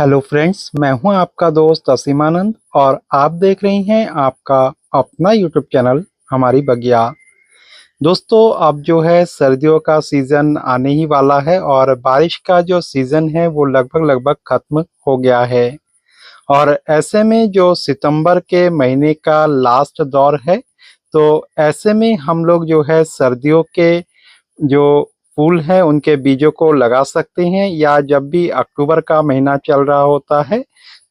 Hello friends, मैं हूं आपका दोस्त असीमानंद और आप देख रहे हैं आपका अपना यूट्यूब चैनल हमारी बगिया। दोस्तों, अब जो है सर्दियों का सीज़न आने ही वाला है और बारिश का जो सीज़न है वो लगभग लगभग ख़त्म हो गया है। और ऐसे में जो सितंबर के महीने का लास्ट दौर है, तो ऐसे में हम लोग जो है सर्दियों के जो फूल हैं उनके बीजों को लगा सकते हैं, या जब भी अक्टूबर का महीना चल रहा होता है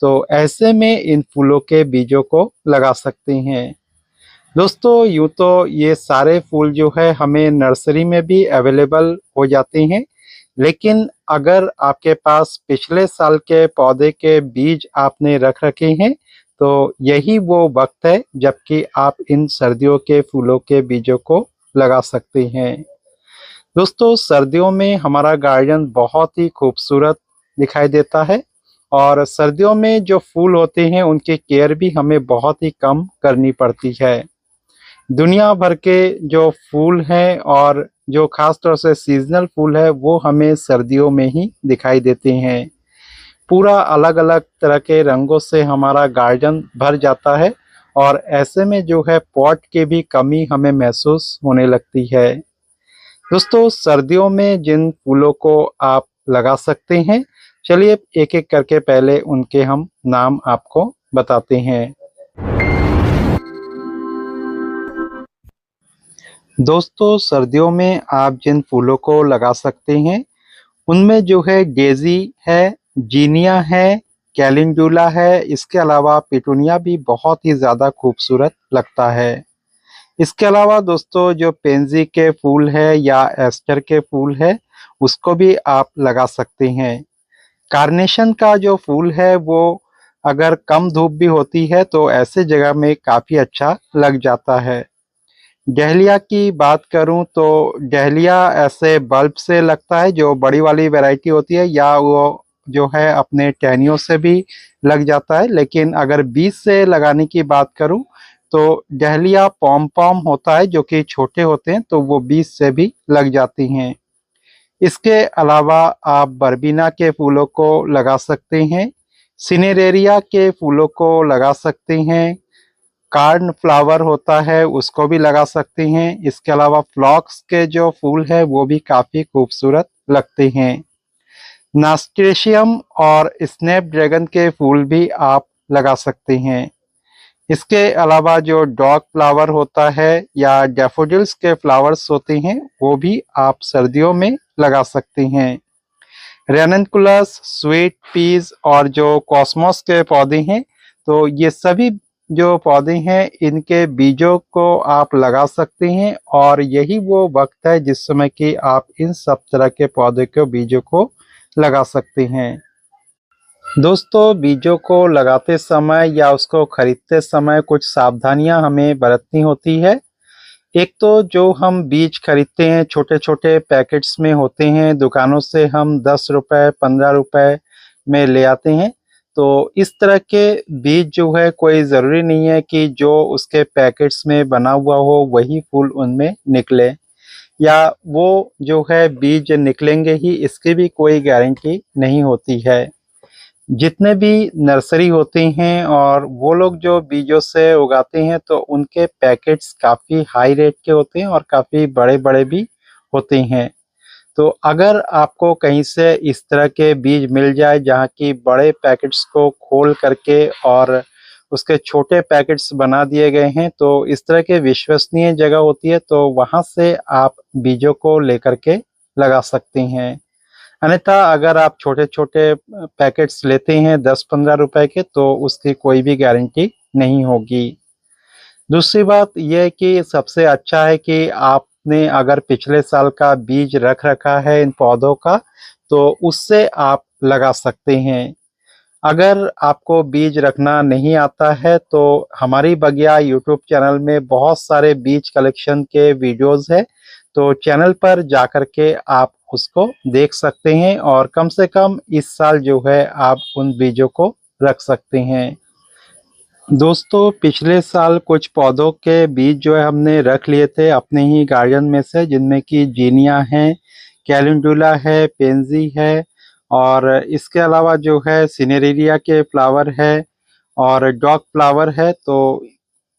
तो ऐसे में इन फूलों के बीजों को लगा सकते हैं। दोस्तों, यूँ तो ये सारे फूल जो है हमें नर्सरी में भी अवेलेबल हो जाते हैं, लेकिन अगर आपके पास पिछले साल के पौधे के बीज आपने रख रखे हैं तो यही वो वक्त है जबकि आप इन सर्दियों के फूलों के बीजों को लगा सकते हैं। दोस्तों, सर्दियों में हमारा गार्डन बहुत ही खूबसूरत दिखाई देता है और सर्दियों में जो फूल होते हैं उनकी केयर भी हमें बहुत ही कम करनी पड़ती है। दुनिया भर के जो फूल हैं और जो खास तौर से सीजनल फूल है वो हमें सर्दियों में ही दिखाई देते हैं। पूरा अलग-अलग तरह के रंगों से हमारा गार्डन भर जाता है और ऐसे में जो है पॉट की भी कमी हमें महसूस होने लगती है। दोस्तों, सर्दियों में जिन फूलों को आप लगा सकते हैं, चलिए एक-एक करके पहले उनके हम नाम आपको बताते हैं। दोस्तों, सर्दियों में आप जिन फूलों को लगा सकते हैं, उनमें जो है डेज़ी है, जीनिया है, कैलेंडुला है, इसके अलावा पिटूनिया भी बहुत ही ज़्यादा खूबसूरत लगता है। इसके अलावा दोस्तों, जो पेंजी के फूल है या एस्टर के फूल है उसको भी आप लगा सकते हैं। कार्नेशन का जो फूल है वो अगर कम धूप भी होती है तो ऐसे जगह में काफ़ी अच्छा लग जाता है। डहलिया की बात करूं तो डहलिया ऐसे बल्ब से लगता है, जो बड़ी वाली वैरायटी होती है, या वो जो है अपने टहनियों से भी लग जाता है, लेकिन अगर बीज से लगाने की बात करूं तो डहलिया पॉम पॉम होता है जो कि छोटे होते हैं, तो वो बीज से भी लग जाती हैं। इसके अलावा आप बरबीना के फूलों को लगा सकते हैं, सिनेरेरिया के फूलों को लगा सकते हैं, कार्न फ्लावर होता है उसको भी लगा सकते हैं। इसके अलावा फ्लॉक्स के जो फूल है वो भी काफ़ी खूबसूरत लगते हैं। नास्टेशियम और स्नैपड्रैगन के फूल भी आप लगा सकते हैं। इसके अलावा जो डॉग फ्लावर होता है या डैफोडिल्स के फ्लावर्स होते हैं वो भी आप सर्दियों में लगा सकते हैं। रेननकुलस, स्वीट पीस और जो कॉस्मोस के पौधे हैं, तो ये सभी जो पौधे हैं इनके बीजों को आप लगा सकते हैं और यही वो वक्त है जिस समय कि आप इन सब तरह के पौधे के बीजों को लगा सकते हैं। दोस्तों, बीजों को लगाते समय या उसको खरीदते समय कुछ सावधानियां हमें बरतनी होती है। एक तो जो हम बीज खरीदते हैं छोटे-छोटे पैकेट्स में होते हैं, दुकानों से हम 10 रुपए, 15 रुपए में ले आते हैं। तो इस तरह के बीज जो है कोई ज़रूरी नहीं है कि जो उसके पैकेट्स में बना हुआ हो वही फूल उनमें निकले, या वो जो है बीज निकलेंगे ही इसकी भी कोई गारंटी नहीं होती है। जितने भी नर्सरी होते हैं और वो लोग जो बीजों से उगाते हैं तो उनके पैकेट्स काफ़ी हाई रेट के होते हैं और काफ़ी बड़े-बड़े भी होते हैं। तो अगर आपको कहीं से इस तरह के बीज मिल जाए जहाँ की बड़े पैकेट्स को खोल करके और उसके छोटे पैकेट्स बना दिए गए हैं, तो इस तरह के विश्वसनीय जगह होती है, तो वहाँ से आप बीजों को लेकर के लगा सकते हैं। अन्यथा अगर आप छोटे-छोटे पैकेट्स लेते हैं 10-15 रुपए के, तो उसकी कोई भी गारंटी नहीं होगी। दूसरी बात ये है कि सबसे अच्छा है कि आपने अगर पिछले साल का बीज रख रखा है इन पौधों का, तो उससे आप लगा सकते हैं। अगर आपको बीज रखना नहीं आता है तो हमारी बगिया यूट्यूब चैनल में बहुत सारे बीज कलेक्शन के वीडियोज़ हैं, तो चैनल पर जाकर के आप उसको देख सकते हैं और कम से कम इस साल जो है आप उन बीजों को रख सकते हैं। दोस्तों, पिछले साल कुछ पौधों के बीज जो है हमने रख लिए थे अपने ही गार्डन में से, जिनमें कि जीनिया है, कैलेंडुला है, पेंजी है और इसके अलावा जो है सिनेरेरिया के फ्लावर है और डॉग फ्लावर है। तो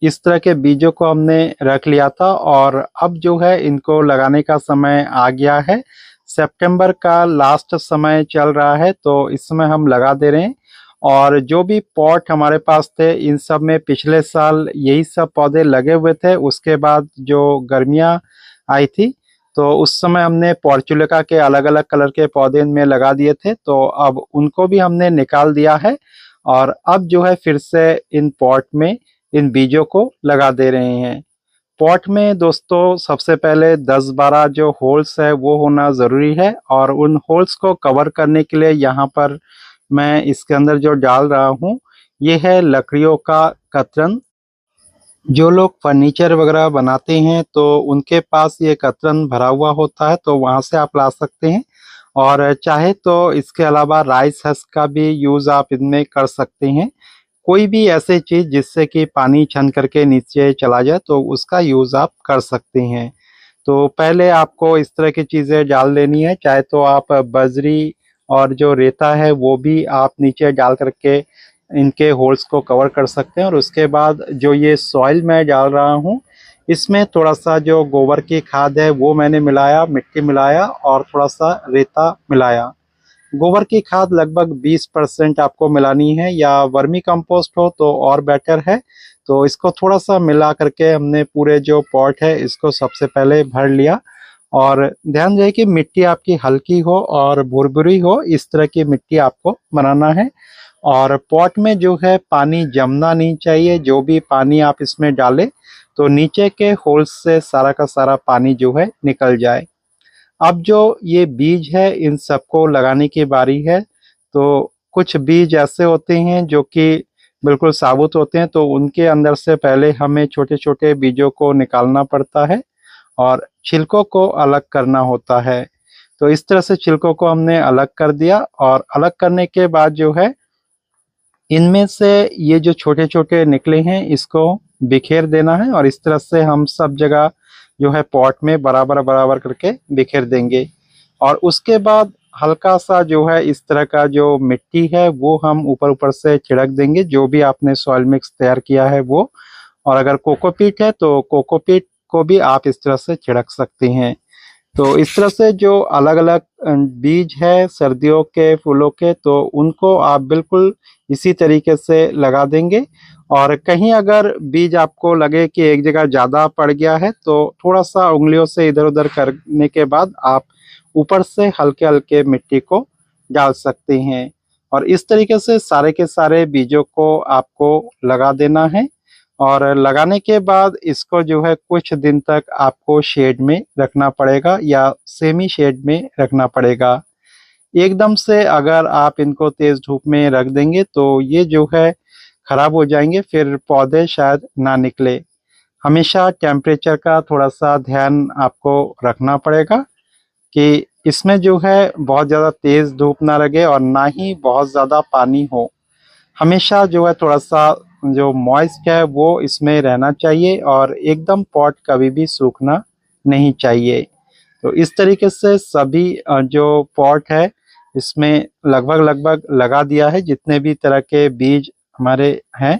इस तरह के बीजों को हमने रख लिया था और अब जो है इनको लगाने का समय आ गया है। सितंबर का लास्ट समय चल रहा है, तो इस समय हम लगा दे रहे हैं। और जो भी पॉट हमारे पास थे इन सब में पिछले साल यही सब पौधे लगे हुए थे। उसके बाद जो गर्मियाँ आई थी तो उस समय हमने पोर्चुलिका के अलग अलग कलर के पौधे इनमें लगा दिए थे, तो अब उनको भी हमने निकाल दिया है और अब जो है फिर से इन पॉट में इन बीजों को लगा दे रहे हैं। पॉट में दोस्तों सबसे पहले 10-12 जो होल्स है वो होना ज़रूरी है और उन होल्स को कवर करने के लिए यहाँ पर मैं इसके अंदर जो डाल रहा हूँ ये है लकड़ियों का कतरन। जो लोग फर्नीचर वगैरह बनाते हैं तो उनके पास ये कतरन भरा हुआ होता है, तो वहाँ से आप ला सकते हैं। और चाहे तो इसके अलावा राइस हस्क का भी यूज़ आप इनमें कर सकते हैं। कोई भी ऐसी चीज़ जिससे कि पानी छन करके नीचे चला जाए तो उसका यूज़ आप कर सकते हैं। तो पहले आपको इस तरह की चीज़ें डाल देनी है, चाहे तो आप बजरी और जो रेता है वो भी आप नीचे डाल करके इनके होल्स को कवर कर सकते हैं। और उसके बाद जो ये सॉइल मैं डाल रहा हूँ इसमें थोड़ा सा जो गोबर की खाद है वो मैंने मिलाया, मिट्टी मिलाया और थोड़ा सा रेता मिलाया। गोबर की खाद लगभग 20% आपको मिलानी है, या वर्मी कंपोस्ट हो तो और बेटर है। तो इसको थोड़ा सा मिला करके हमने पूरे जो पॉट है इसको सबसे पहले भर लिया। और ध्यान रहे कि मिट्टी आपकी हल्की हो और भुरभुरी हो, इस तरह की मिट्टी आपको बनाना है। और पॉट में जो है पानी जमना नहीं चाहिए। जो भी पानी आप इसमें डालें तो नीचे के होल्स से सारा का सारा पानी जो है निकल जाए। अब जो ये बीज है इन सबको लगाने की बारी है। तो कुछ बीज ऐसे होते हैं जो कि बिल्कुल साबुत होते हैं, तो उनके अंदर से पहले हमें छोटे छोटे बीजों को निकालना पड़ता है और छिलकों को अलग करना होता है। तो इस तरह से छिलकों को हमने अलग कर दिया और अलग करने के बाद जो है इनमें से ये जो छोटे छोटे निकले हैं इसको बिखेर देना है और इस तरह से हम सब जगह जो है पॉट में बराबर बराबर करके बिखेर देंगे। और उसके बाद हल्का सा जो है इस तरह का जो मिट्टी है वो हम ऊपर ऊपर से छिड़क देंगे, जो भी आपने सॉइल मिक्स तैयार किया है वो। और अगर कोकोपीट है तो कोकोपीट को भी आप इस तरह से छिड़क सकते हैं। तो इस तरह से जो अलग अलग बीज है सर्दियों के फूलों के, तो उनको आप बिल्कुल इसी तरीके से लगा देंगे। और कहीं अगर बीज आपको लगे कि एक जगह ज़्यादा पड़ गया है तो थोड़ा सा उंगलियों से इधर उधर करने के बाद आप ऊपर से हल्के हल्के मिट्टी को डाल सकते हैं। और इस तरीके से सारे के सारे बीजों को आपको लगा देना है। और लगाने के बाद इसको जो है कुछ दिन तक आपको शेड में रखना पड़ेगा या सेमी शेड में रखना पड़ेगा। एकदम से अगर आप इनको तेज धूप में रख देंगे तो ये जो है खराब हो जाएंगे, फिर पौधे शायद ना निकले। हमेशा टेम्परेचर का थोड़ा सा ध्यान आपको रखना पड़ेगा कि इसमें जो है बहुत ज़्यादा तेज धूप ना लगे और ना ही बहुत ज़्यादा पानी हो। हमेशा जो है थोड़ा सा जो मॉइस्ट है वो इसमें रहना चाहिए और एकदम पॉट कभी भी सूखना नहीं चाहिए। तो इस तरीके से सभी जो पॉट है इसमें लगभग लगभग लगा दिया है जितने भी तरह के बीज हमारे हैं।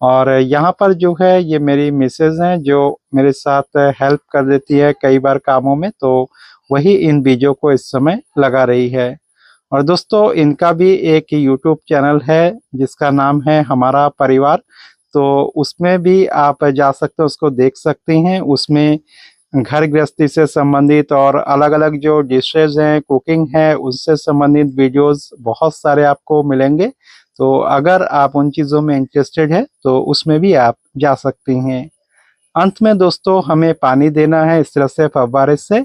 और यहाँ पर जो है ये मेरी मिसेज हैं जो मेरे साथ हेल्प कर देती है कई बार कामों में, तो वही इन बीजों को इस समय लगा रही है। और दोस्तों इनका भी एक यूट्यूब चैनल है जिसका नाम है हमारा परिवार, तो उसमें भी आप जा सकते हो, उसको देख सकते हैं। उसमें घर गृहस्थी से संबंधित और अलग अलग जो डिशेज हैं, कुकिंग है, उससे संबंधित वीडियोस बहुत सारे आपको मिलेंगे। तो अगर आप उन चीज़ों में इंटरेस्टेड है तो उसमें भी आप जा सकते हैं। अंत में दोस्तों हमें पानी देना है इस तरह से फव्वारे से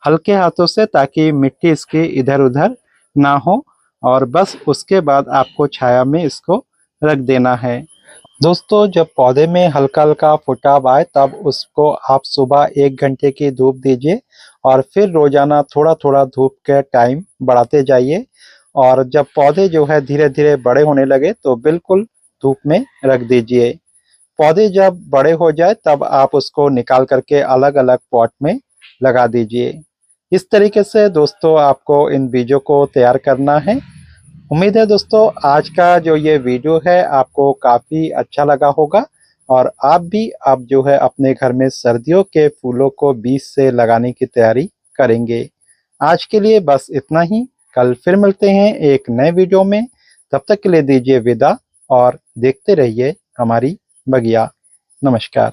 हल्के हाथों से, ताकि मिट्टी इसकी इधर उधर ना हो। और बस उसके बाद आपको छाया में इसको रख देना है। दोस्तों जब पौधे में हल्का हल्का फुटाव आए तब उसको आप सुबह 1 घंटे की धूप दीजिए और फिर रोजाना थोड़ा थोड़ा धूप के टाइम बढ़ाते जाइए। और जब पौधे जो है धीरे धीरे बड़े होने लगे तो बिल्कुल धूप में रख दीजिए। पौधे जब बड़े हो जाए तब आप उसको निकाल करके अलग अलग पॉट में लगा दीजिए। इस तरीके से दोस्तों आपको इन बीजों को तैयार करना है। उम्मीद है दोस्तों आज का जो ये वीडियो है आपको काफ़ी अच्छा लगा होगा और आप भी अब जो है अपने घर में सर्दियों के फूलों को बीज से लगाने की तैयारी करेंगे। आज के लिए बस इतना ही। कल फिर मिलते हैं एक नए वीडियो में। तब तक के लिए दीजिए विदा और देखते रहिए हमारी बगिया। नमस्कार।